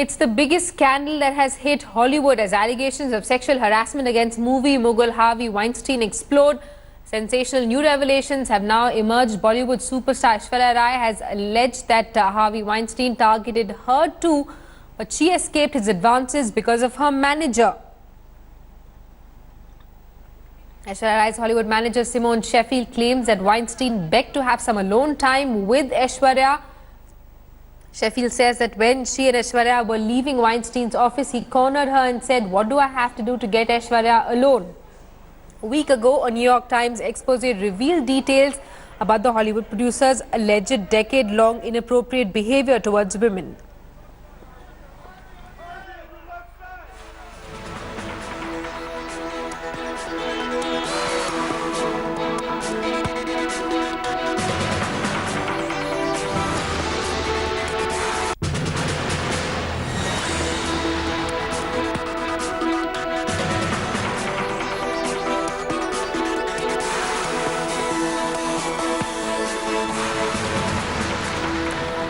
It's the biggest scandal that has hit Hollywood as allegations of sexual harassment against movie mogul Harvey Weinstein explode. Sensational new revelations have now emerged. Bollywood superstar Aishwarya Rai has alleged that Harvey Weinstein targeted her too, but she escaped his advances because of her manager. Aishwarya Rai's Hollywood manager Simone Sheffield claims that Weinstein begged to have some alone time with Aishwarya. Sheffield says that when she and Aishwarya were leaving Weinstein's office, he cornered her and said, "What do I have to do to get Aishwarya alone?" A week ago, a New York Times expose revealed details about the Hollywood producer's alleged decade-long inappropriate behavior towards women.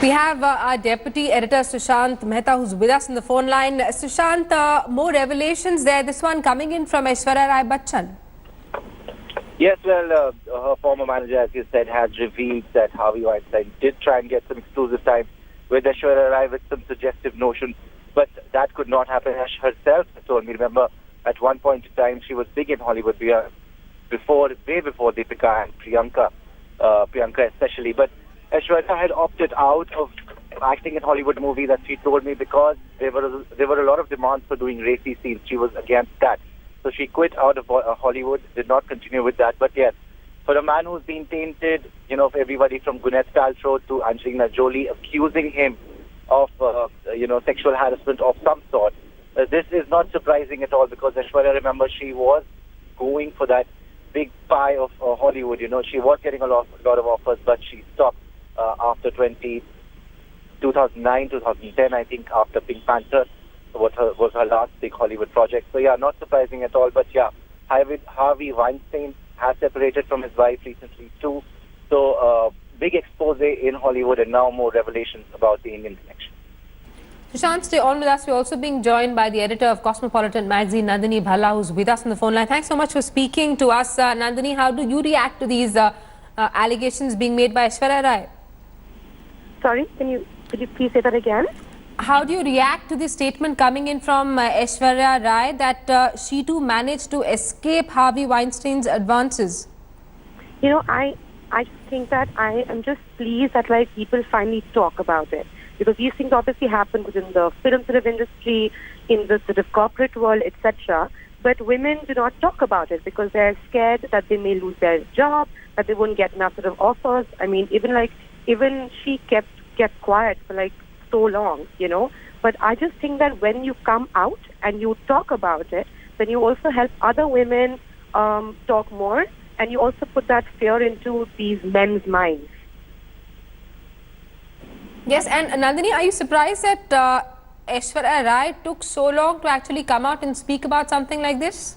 We have our deputy editor Sushant Mehta, who's with us on the phone line. Sushant, more revelations there. This one coming in from Aishwarya Rai Bachchan. Yes, well, her former manager, as you said, has revealed that Harvey Weinstein did try and get some exclusive time with Aishwarya Rai with some suggestive notions, but that could not happen. As herself told me, remember, at one point in time, she was big in Hollywood, way before Deepika and Priyanka especially. But Aishwarya had opted out of acting in Hollywood movies, as she told me, because there were a lot of demands for doing racy scenes. She was against that. So she quit out of Hollywood, did not continue with that. But yes, for a man who's been tainted, for everybody from Gwyneth Paltrow to Angelina Jolie, accusing him of, sexual harassment of some sort, this is not surprising at all, because Aishwarya, remember, she was going for that big pie of Hollywood. She was getting a lot of offers, but she stopped after 2009, 2010, I think, after Pink Panther was her last big Hollywood project. So yeah, not surprising at all. But yeah, Harvey Weinstein has separated from his wife recently too. So big expose in Hollywood, and now more revelations about the Indian connection. Sushant, stay on with us. We're also being joined by the editor of Cosmopolitan magazine, Nandini Bhalla, who's with us on the phone line. Thanks so much for speaking to us. Nandini, how do you react to these allegations being made by Aishwarya Rai? Sorry, could you please say that again? How do you react to the statement coming in from Aishwarya Rai that she too managed to escape Harvey Weinstein's advances? I think that I am just pleased that people finally talk about it, because these things obviously happen within the film industry, in the sort of corporate world, etc. But women do not talk about it because they're scared that they may lose their job, that they won't get enough sort of offers. I mean, even she kept quiet for so long, But I just think that when you come out and you talk about it, then you also help other women talk more, and you also put that fear into these men's minds. Yes, and Nandini, are you surprised that Aishwarya Rai took so long to actually come out and speak about something like this?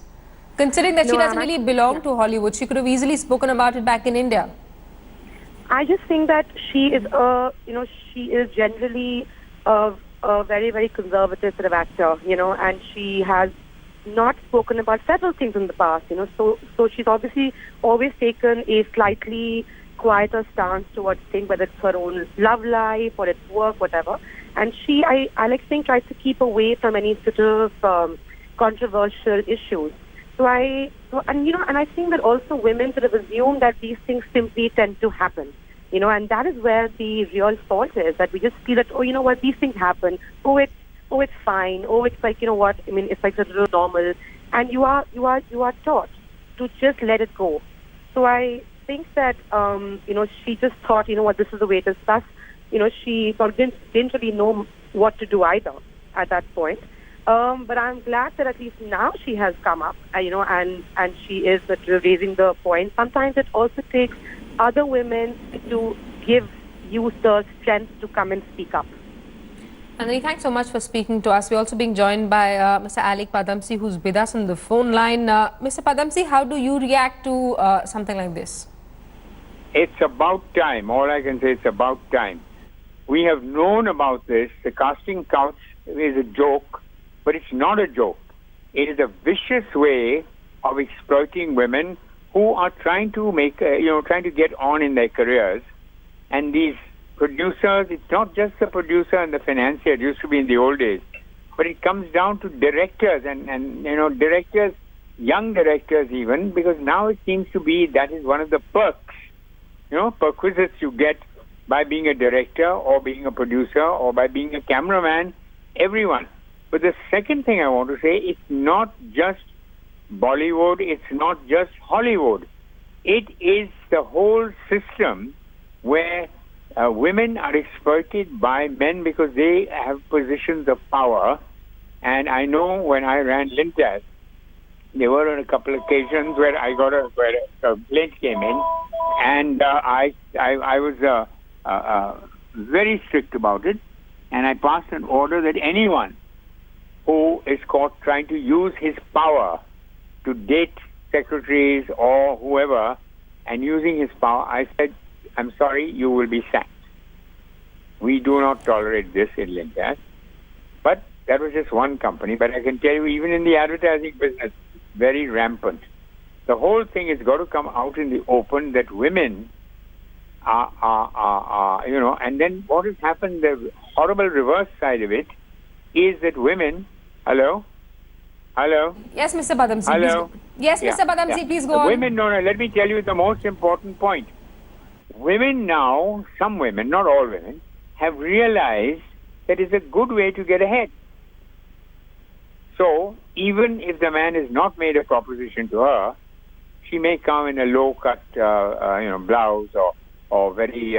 Considering that she doesn't really belong to Hollywood, she could have easily spoken about it back in India. I just think that she is she is generally a very, very conservative sort of actor, and she has not spoken about several things in the past, So she's obviously always taken a slightly quieter stance towards things, whether it's her own love life or it's work, whatever. And I think tries to keep away from any sort of controversial issues. And I think that also women sort of assume that these things simply tend to happen, and that is where the real fault is, that we just feel that, these things happen. It's fine. It's it's sort of normal. And you are taught to just let it go. So I think that, she just thought, this is the way it is. Thus, she didn't really know what to do either at that point. But I'm glad that at least now she has come up, and she is raising the point. Sometimes it also takes other women to use the strength to come and speak up. Nandini, thanks so much for speaking to us. We're also being joined by Mr. Alec Padamsi, who's with us on the phone line. Mr. Padamsi, how do you react to something like this? It's about time. All I can say, it's about time. We have known about this. The casting couch is a joke, but it's not a joke. It is a vicious way of exploiting women who are trying to make, trying to get on in their careers. And these producers, it's not just the producer and the financier, it used to be in the old days, but it comes down to directors and directors, young directors even, because now it seems to be that is one of the perks, perquisites you get by being a director or being a producer or by being a cameraman, everyone. But the second thing I want to say, it's not just Bollywood, it's not just Hollywood. It is the whole system where women are exploited by men because they have positions of power. And I know when I ran Lintas, there were on a couple of occasions where where a complaint came in, and I was very strict about it, and I passed an order that anyone who is caught trying to use his power to date secretaries or whoever and using his power, I said, I'm sorry, you will be sacked. We do not tolerate this in Lintas. But that was just one company. But I can tell you, even in the advertising business, very rampant. The whole thing has got to come out in the open that women are and then what has happened, the horrible reverse side of it is that women, hello? Yes, Mr. Padamsee. Hello? Yes, Yeah, Mr. Padamsee, yeah. please go on. Women, let me tell you the most important point. Women now, some women, not all women, have realized that it's a good way to get ahead. So, even if the man has not made a proposition to her, she may come in a low-cut, blouse or very,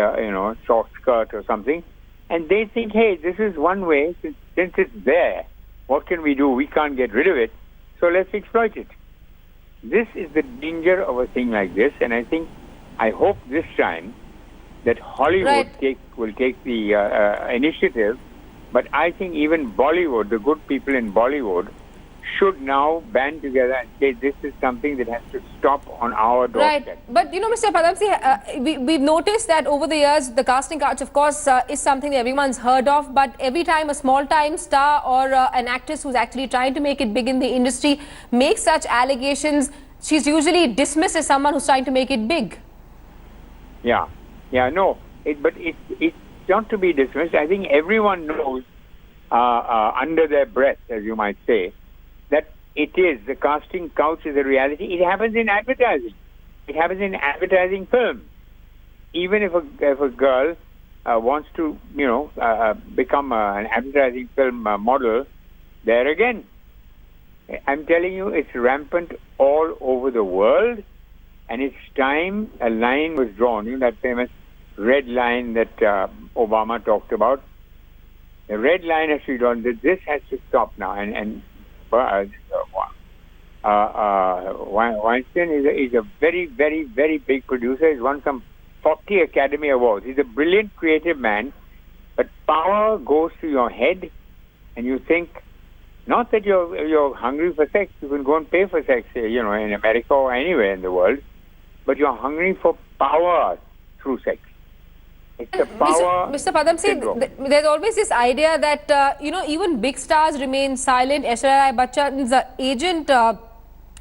short skirt or something, and they think, hey, this is one way, since it's there, what can we do? We can't get rid of it, so let's exploit it. This is the danger of a thing like this, and I hope this time that Hollywood will take the initiative, but I think even Bollywood, the good people in Bollywood, should now band together and say this is something that has to stop on our doorstep. Right. But, Mr. Padamsee, we've noticed that over the years, the casting couch, of course, is something that everyone's heard of. But every time a small-time star or an actress who's actually trying to make it big in the industry makes such allegations, she's usually dismissed as someone who's trying to make it big. Yeah, no. But it's not to be dismissed. I think everyone knows under their breath, as you might say, that the casting couch is a reality. It happens in advertising. It happens in advertising film. Even if a girl wants to, become an advertising film model, there again, I'm telling you, it's rampant all over the world, and it's time a line was drawn. That famous red line that Obama talked about. The red line has to be drawn. This has to stop now, and Weinstein is a very, very, very big producer. He's won some 40 Academy Awards. He's a brilliant, creative man. But power goes to your head, and you think, not that you're hungry for sex. You can go and pay for sex, in America or anywhere in the world. But you're hungry for power through sex. It's the power. Mr. Padamsee, there's always this idea that, even big stars remain silent. Aishwarya Rai Bachchan's agent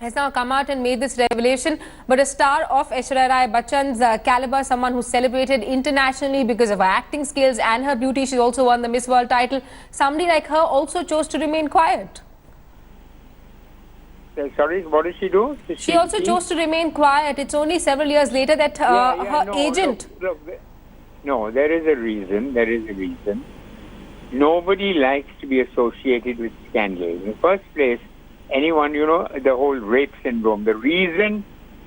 has now come out and made this revelation. But a star of Aishwarya Rai Bachchan's caliber, someone who's celebrated internationally because of her acting skills and her beauty, she's also won the Miss World title. Somebody like her also chose to remain quiet. Sorry, what did she do? She also chose to remain quiet. It's only several years later that her agent... No, there is a reason. Nobody likes to be associated with scandal. In the first place, anyone, the whole rape syndrome, the reason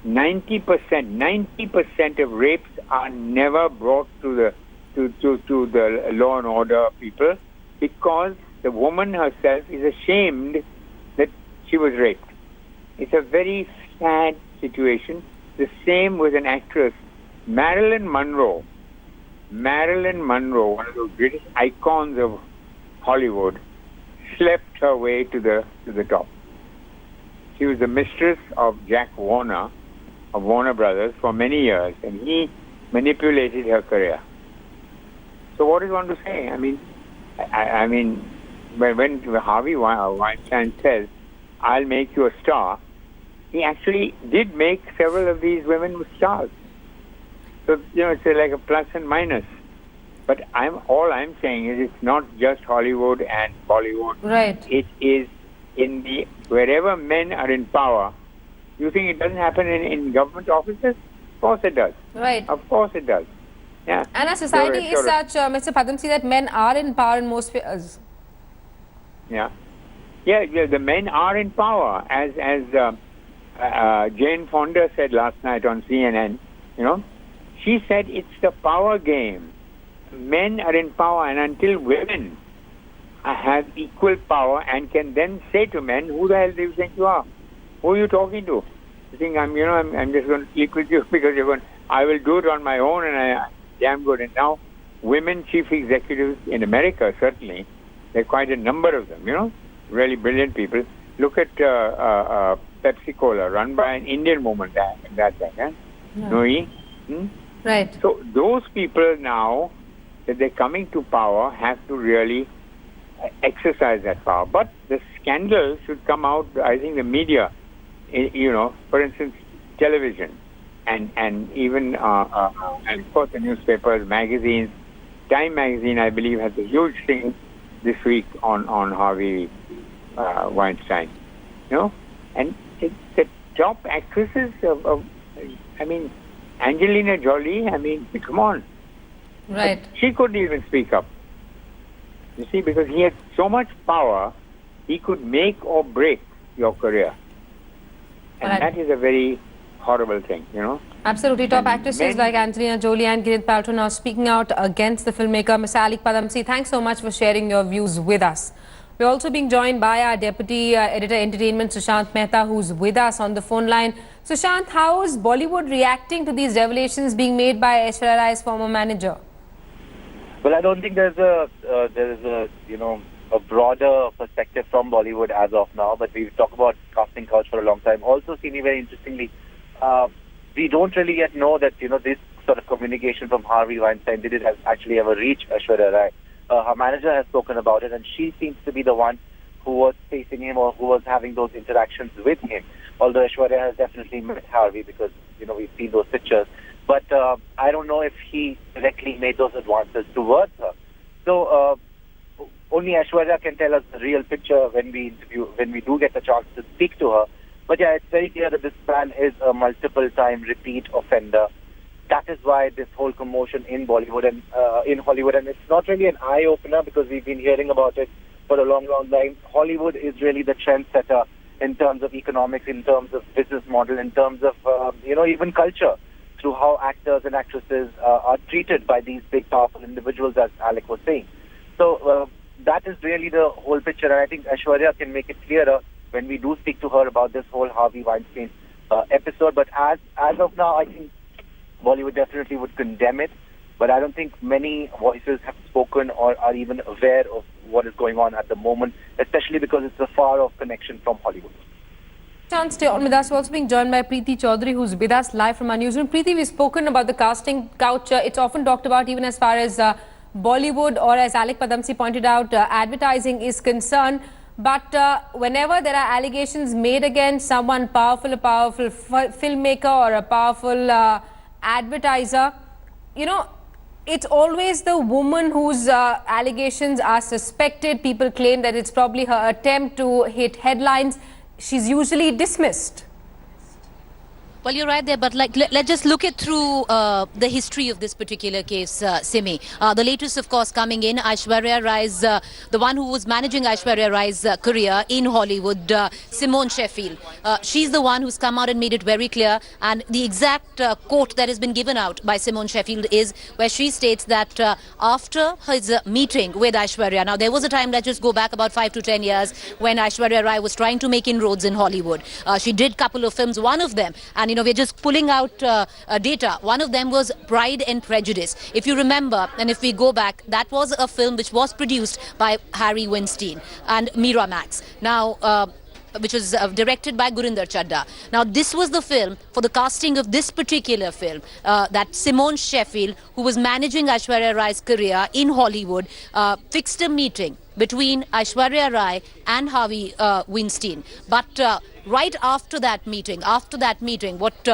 90% of rapes are never brought to the law and order people, because the woman herself is ashamed that she was raped. It's a very sad situation. The same with an actress, Marilyn Monroe, one of the greatest icons of Hollywood, slept her way to the top. She was the mistress of Jack Warner, of Warner Brothers, for many years, and he manipulated her career. So what is one to say? I mean, when Harvey Weinstein says, "I'll make you a star," he actually did make several of these women stars. So it's like a plus and minus. But all I'm saying is it's not just Hollywood and Bollywood. Right. It is wherever men are in power. You think it doesn't happen in government offices? Of course it does. Right. Of course it does. Yeah. And our society is such, Mr. Padamsee, that men are in power in most spheres. Yeah. Yeah, the men are in power, as Jane Fonda said last night on CNN. She said it's the power game. Men are in power, and until women have equal power and can then say to men, "Who the hell do you think you are? Who are you talking to? You think I'm just going to sleep with you because you're going? I will do it on my own, and I'm damn good." And now, women chief executives in America, certainly, there are quite a number of them. Really brilliant people. Look at Pepsi Cola, run by an Indian woman. That thing, yeah? Noi. Right. So those people now that they're coming to power have to really exercise that power. But the scandal should come out. I think the media, for instance, television, and even and of course the newspapers, magazines. Time magazine, I believe, has a huge thing this week on Harvey Weinstein. And the top actresses of Angelina Jolie. Come on. Right. She couldn't even speak up. You see, because he had so much power, he could make or break your career. And that is a very horrible thing, Absolutely. Top actresses like Angelina Jolie and Gwyneth Paltrow now speaking out against the filmmaker. Mr. Alik Padamsee, thanks so much for sharing your views with us. We're also being joined by our Deputy Editor Entertainment, Sushant Mehta, who's with us on the phone line. Sushant, how is Bollywood reacting to these revelations being made by Aishwarya Rai's former manager? Well, I don't think there's a broader perspective from Bollywood as of now, but we've talked about casting couch for a long time. Also, Sini, very interestingly, we don't really yet know that, this sort of communication from Harvey Weinstein, did it actually ever reach Aishwarya Rai? Her manager has spoken about it, and she seems to be the one who was facing him or who was having those interactions with him. Although Aishwarya has definitely met Harvey because, we've seen those pictures. But I don't know if he directly made those advances towards her. So only Aishwarya can tell us the real picture when we do get the chance to speak to her. But yeah, it's very clear that this man is a multiple-time repeat offender. That is why this whole commotion in Bollywood and in Hollywood, and it's not really an eye-opener because we've been hearing about it for a long, long time. Hollywood is really the trendsetter in terms of economics, in terms of business model, in terms of, even culture, through how actors and actresses are treated by these big, powerful individuals, as Alec was saying. So that is really the whole picture, and I think Aishwarya can make it clearer when we do speak to her about this whole Harvey Weinstein episode. But as of now, I think Bollywood definitely would condemn it, but I don't think many voices have spoken or are even aware of what is going on at the moment, especially because it's a far-off connection from Hollywood. Chance, stay on with us. We're also being joined by Preeti Chaudhary, who's with us live from our newsroom. Preeti, we've spoken about the casting couch. It's often talked about even as far as Bollywood, or as Alik Padamsee pointed out, advertising is concerned. But whenever there are allegations made against someone powerful, a powerful filmmaker or a powerful advertiser, it's always the woman whose allegations are suspected. People claim that it's probably her attempt to hit headlines. She's usually dismissed. Well, you're right there, but let's just look it through the history of this particular case, Simi. The latest, of course, coming in, Aishwarya Rai's, the one who was managing Aishwarya Rai's career in Hollywood, Simone Sheffield. She's the one who's come out and made it very clear, and the exact quote that has been given out by Simone Sheffield is where she states that after his meeting with Aishwarya, now there was a time, let's just go back about 5 to 10 years, when Aishwarya Rai was trying to make inroads in Hollywood. She did a couple of films, one of them, and we're just pulling out data. One of them was Pride and Prejudice. If you remember, and if we go back, that was a film which was produced by Harvey Weinstein and Miramax. Now, which was directed by Gurinder Chadha. Now, this was the film for the casting of this particular film that Simone Sheffield, who was managing Aishwarya Rai's career in Hollywood, fixed a meeting between Aishwarya Rai and Harvey Weinstein. But right after that meeting, what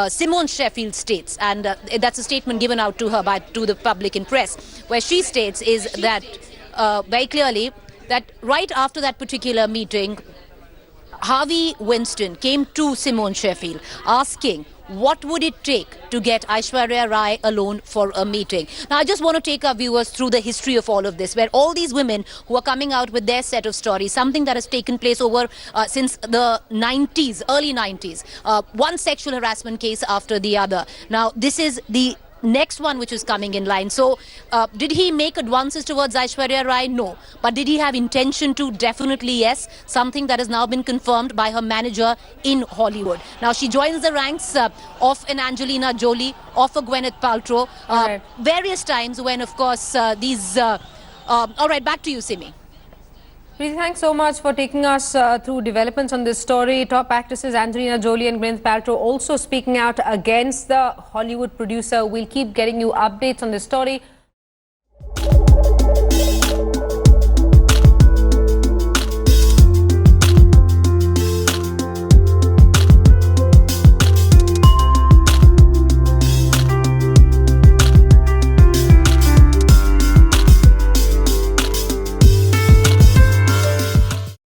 Simone Sheffield states, and that's a statement given out to her to the public in press, where she states is that very clearly that right after that particular meeting, Harvey Weinstein came to Simone Sheffield asking what would it take to get Aishwarya Rai alone for a meeting. Now, I just want to take our viewers through the history of all of this, where all these women who are coming out with their set of stories, something that has taken place over since the 90s, early 90s, one sexual harassment case after the other. Now, this is the next one which is coming in line. So, did he make advances towards Aishwarya Rai? No. But did he have intention to? Definitely yes. Something that has now been confirmed by her manager in Hollywood. Now, she joins the ranks of an Angelina Jolie, of a Gwyneth Paltrow, various times when, of course, these... all right, back to you, Simi. Preeti, thanks so much for taking us through developments on this story. Top actresses Angelina Jolie and Gwyneth Paltrow also speaking out against the Hollywood producer. We'll keep getting you updates on this story.